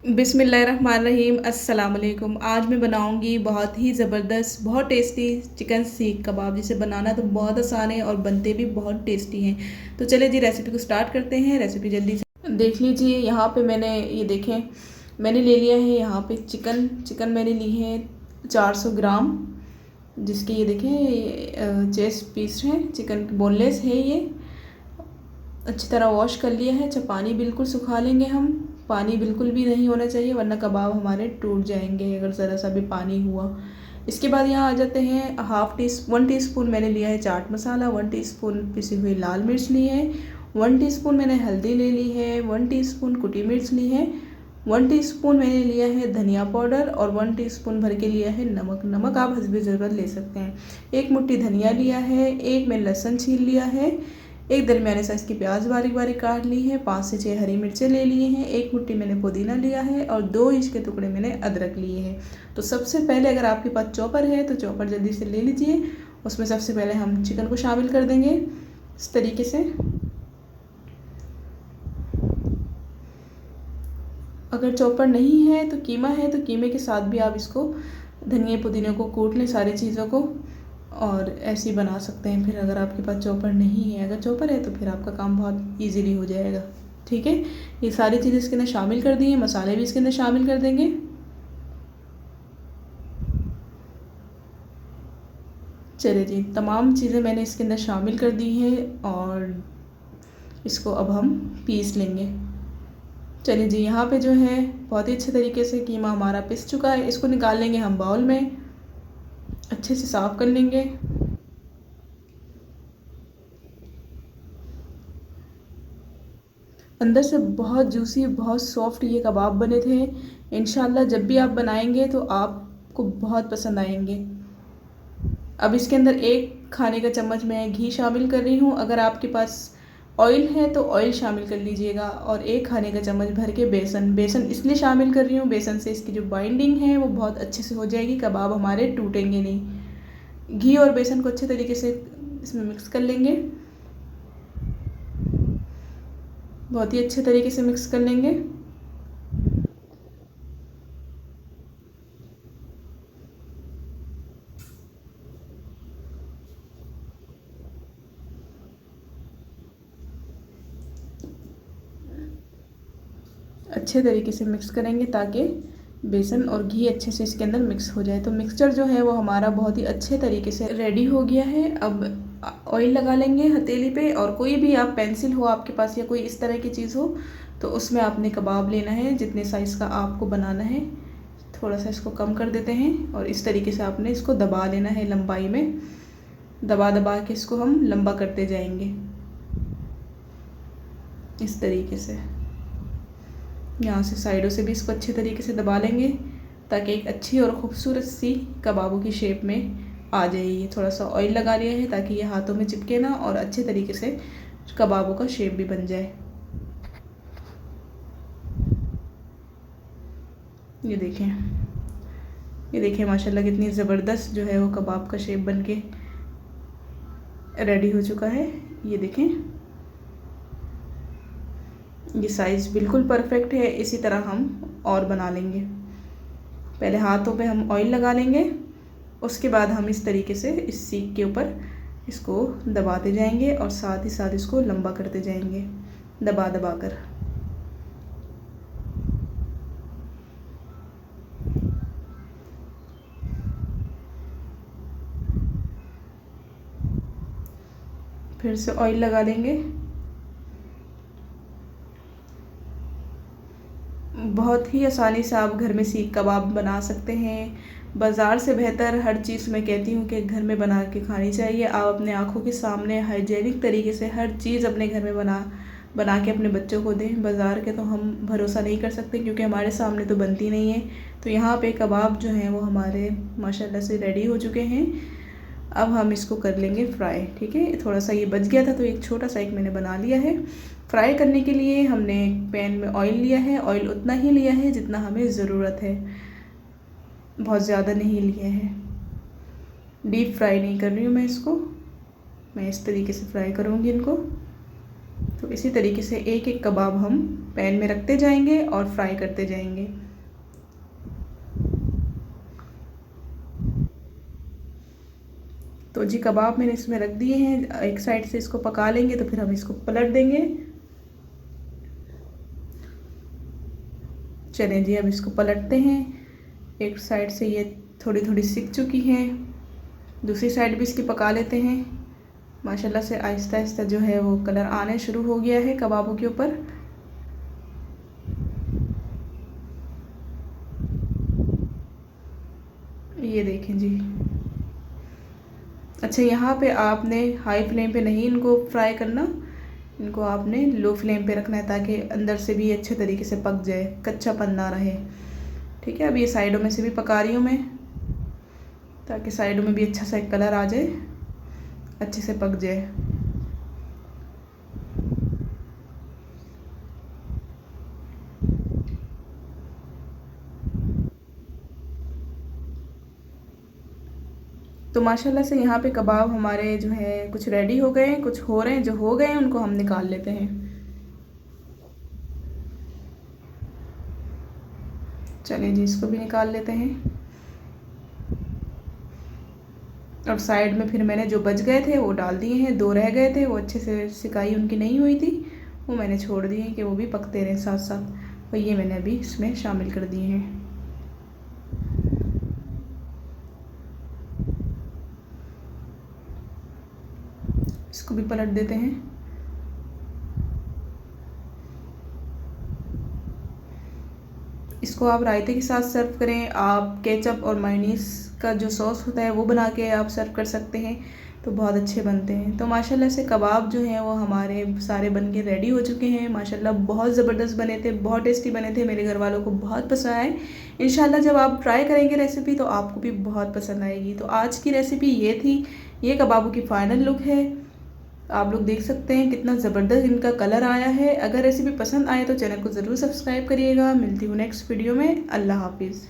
बिस्मिल्लाहिर्रहमानिर्रहीम। अस्सलाम वालेकुम। आज मैं बनाऊंगी बहुत ही ज़बरदस्त, बहुत टेस्टी चिकन सीख कबाब, जिसे बनाना तो बहुत आसान है और बनते भी बहुत टेस्टी हैं। तो चलिए जी रेसिपी को स्टार्ट करते हैं। रेसिपी जल्दी से देख लीजिए। यहाँ पे मैंने ये देखें, मैंने ले लिया है यहाँ पे चिकन मैंने ली है 400 ग्राम, जिसके ये देखें चेस्ट पीस हैं। चिकन बोनलेस है ये। अच्छी तरह वॉश कर लिया है। अच्छा, पानी बिल्कुल सुखा लेंगे हम। पानी बिल्कुल भी नहीं होना चाहिए, वरना कबाब हमारे टूट जाएंगे अगर ज़रा सा भी पानी हुआ। इसके बाद यहाँ आ जाते हैं 1 टीस्पून मैंने लिया है चाट मसाला, 1 टीस्पून पिसी हुई लाल मिर्च ली है, 1 टीस्पून मैंने हल्दी ले ली है, 1 टीस्पून कुटी मिर्च ली है, 1 टीस्पून मैंने लिया है धनिया पाउडर और 1 टीस्पून भर के लिया है नमक। नमक आप हस्बे ज़रूरत ले सकते हैं। 1 मुट्ठी धनिया लिया है, 1 मैं लहसुन छील लिया है, 1 दरमियाने साइज़ की प्याज बारीक बारीक काट ली है, 5 से 6 हरी मिर्चें ले लिए हैं, 1 मुट्ठी मैंने पुदीना लिया है और 2 इंच के टुकड़े मैंने अदरक लिए हैं। तो सबसे पहले अगर आपके पास चॉपर है तो चॉपर जल्दी से ले लीजिए। उसमें सबसे पहले हम चिकन को शामिल कर देंगे इस तरीके से। अगर चॉपर नहीं है तो कीमा है, तो कीमे के साथ भी आप इसको धनिया पुदीने को कूट लें, सारी चीज़ों को, और ऐसे ही बना सकते हैं। फिर अगर आपके पास चॉपर नहीं है, अगर चॉपर है तो फिर आपका काम बहुत इजीली हो जाएगा। ठीक है, ये सारी चीज़ें इसके अंदर शामिल कर दी हैं। मसाले भी इसके अंदर शामिल कर देंगे। चलिए जी, तमाम चीज़ें मैंने इसके अंदर शामिल कर दी हैं और इसको अब हम पीस लेंगे। चलिए जी, यहाँ पे जो है बहुत ही अच्छे तरीके से कीमा हमारा पिस चुका है। इसको निकाल लेंगे हम बाउल में, अच्छे से साफ़ कर लेंगे। अंदर से बहुत जूसी, बहुत सॉफ्ट ये कबाब बने थे। इंशाल्लाह जब भी आप बनाएंगे तो आपको बहुत पसंद आएंगे। अब इसके अंदर 1 खाने का चम्मच मैं घी शामिल कर रही हूँ। अगर आपके पास ऑयल है तो ऑयल शामिल कर लीजिएगा, और 1 खाने का चम्मच भर के बेसन इसलिए शामिल कर रही हूँ, बेसन से इसकी जो बाइंडिंग है वो बहुत अच्छे से हो जाएगी, कबाब हमारे टूटेंगे नहीं। घी और बेसन को अच्छे तरीके से इसमें मिक्स कर लेंगे, बहुत ही अच्छे तरीके से मिक्स कर लेंगे। अच्छे तरीके से मिक्स करेंगे ताकि बेसन और घी अच्छे से इसके अंदर मिक्स हो जाए। तो मिक्सचर जो है वो हमारा बहुत ही अच्छे तरीके से रेडी हो गया है। अब ऑयल लगा लेंगे हथेली पे, और कोई भी आप पेंसिल हो आपके पास या कोई इस तरह की चीज़ हो तो उसमें आपने कबाब लेना है, जितने साइज़ का आपको बनाना है। थोड़ा सा इसको कम कर देते हैं और इस तरीके से आपने इसको दबा लेना है। लंबाई में दबा दबा के इसको हम लंबा करते जाएंगे इस तरीके से। यहाँ से साइडों से भी इसको अच्छे तरीके से दबा लेंगे ताकि एक अच्छी और ख़ूबसूरत सी कबाबों की शेप में आ जाए। ये थोड़ा सा ऑयल लगा लिया है ताकि ये हाथों में चिपके ना और अच्छे तरीके से कबाबों का शेप भी बन जाए। ये देखें माशाल्लाह कितनी ज़बरदस्त जो है वो कबाब का शेप बन के रेडी हो चुका है। ये देखें, ये साइज़ बिल्कुल परफेक्ट है। इसी तरह हम और बना लेंगे। पहले हाथों पे हम ऑयल लगा लेंगे, उसके बाद हम इस तरीके से इस सीख के ऊपर इसको दबाते जाएंगे और साथ ही साथ इसको लंबा करते जाएंगे दबा दबा कर। फिर से ऑयल लगा लेंगे। बहुत ही आसानी से आप घर में सीख कबाब बना सकते हैं। बाज़ार से बेहतर हर चीज़ मैं कहती हूँ कि घर में बना के खानी चाहिए। आप अपने आँखों के सामने हाइजीनिक तरीके से हर चीज़ अपने घर में बना के अपने बच्चों को दें। बाज़ार के तो हम भरोसा नहीं कर सकते क्योंकि हमारे सामने तो बनती नहीं है। तो यहाँ पे कबाब जो हैं वो हमारे माशाल्लाह से रेडी हो चुके हैं। अब हम इसको कर लेंगे फ्राई। ठीक है, थोड़ा सा ये बच गया था तो एक छोटा सा मैंने बना लिया है। फ्राई करने के लिए हमने पैन में ऑयल लिया है। ऑयल उतना ही लिया है जितना हमें ज़रूरत है, बहुत ज़्यादा नहीं लिया है। डीप फ्राई नहीं कर रही हूँ मैं इसको, मैं इस तरीके से फ्राई करूँगी इनको। तो इसी तरीके से एक एक कबाब हम पैन में रखते जाएंगे और फ्राई करते जाएंगे। तो जी कबाब मैंने इसमें रख दिए हैं, एक साइड से इसको पका लेंगे तो फिर हम इसको पलट देंगे। चलें जी अब इसको पलटते हैं। एक साइड से ये थोड़ी थोड़ी सिक चुकी हैं, दूसरी साइड भी इसकी पका लेते हैं। माशाल्लाह से आहिस्ता आहिस्ता जो है वो कलर आने शुरू हो गया है कबाबों के ऊपर। ये देखें जी। अच्छा, यहाँ पे आपने हाई फ्लेम पे नहीं इनको फ्राई करना, इनको आपने लो फ्लेम पे रखना है ताकि अंदर से भी अच्छे तरीके से पक जाए, कच्चापन ना रहे। ठीक है, अब ये साइडों में से भी पका रही हूँ मैं ताकि साइडों में भी अच्छा सा एक कलर आ जाए, अच्छे से पक जाए। तो माशाल्लाह से यहाँ पे कबाब हमारे जो है कुछ रेडी हो गए हैं, कुछ हो रहे हैं, जो हो गए हैं उनको हम निकाल लेते हैं। चलिए जी इसको भी निकाल लेते हैं। और साइड में फिर मैंने जो बच गए थे वो डाल दिए हैं, 2 रह गए थे, वो अच्छे से सिकाई उनकी नहीं हुई थी, वो मैंने छोड़ दिए हैं कि वो भी पकते रहें साथ साथ, और ये मैंने अभी इसमें शामिल कर दिए हैं। इसको भी पलट देते हैं। इसको आप रायते के साथ सर्व करें, आप केचप और मायोनीज़ का जो सॉस होता है वो बना के आप सर्व कर सकते हैं, तो बहुत अच्छे बनते हैं। तो माशाल्लाह से कबाब जो हैं वो हमारे सारे बन के रेडी हो चुके हैं। माशाल्लाह बहुत ज़बरदस्त बने थे, बहुत टेस्टी बने थे, मेरे घर वालों को बहुत पसंद आए। इंशाल्लाह जब आप ट्राई करेंगे रेसिपी तो आपको भी बहुत पसंद आएगी। तो आज की रेसिपी ये थी, ये कबाबों की फ़ाइनल लुक है। आप लोग देख सकते हैं कितना ज़बरदस्त इनका कलर आया है। अगर रेसिपी पसंद आए तो चैनल को ज़रूर सब्सक्राइब करिएगा। मिलती हूँ नेक्स्ट वीडियो में। अल्लाह हाफिज़।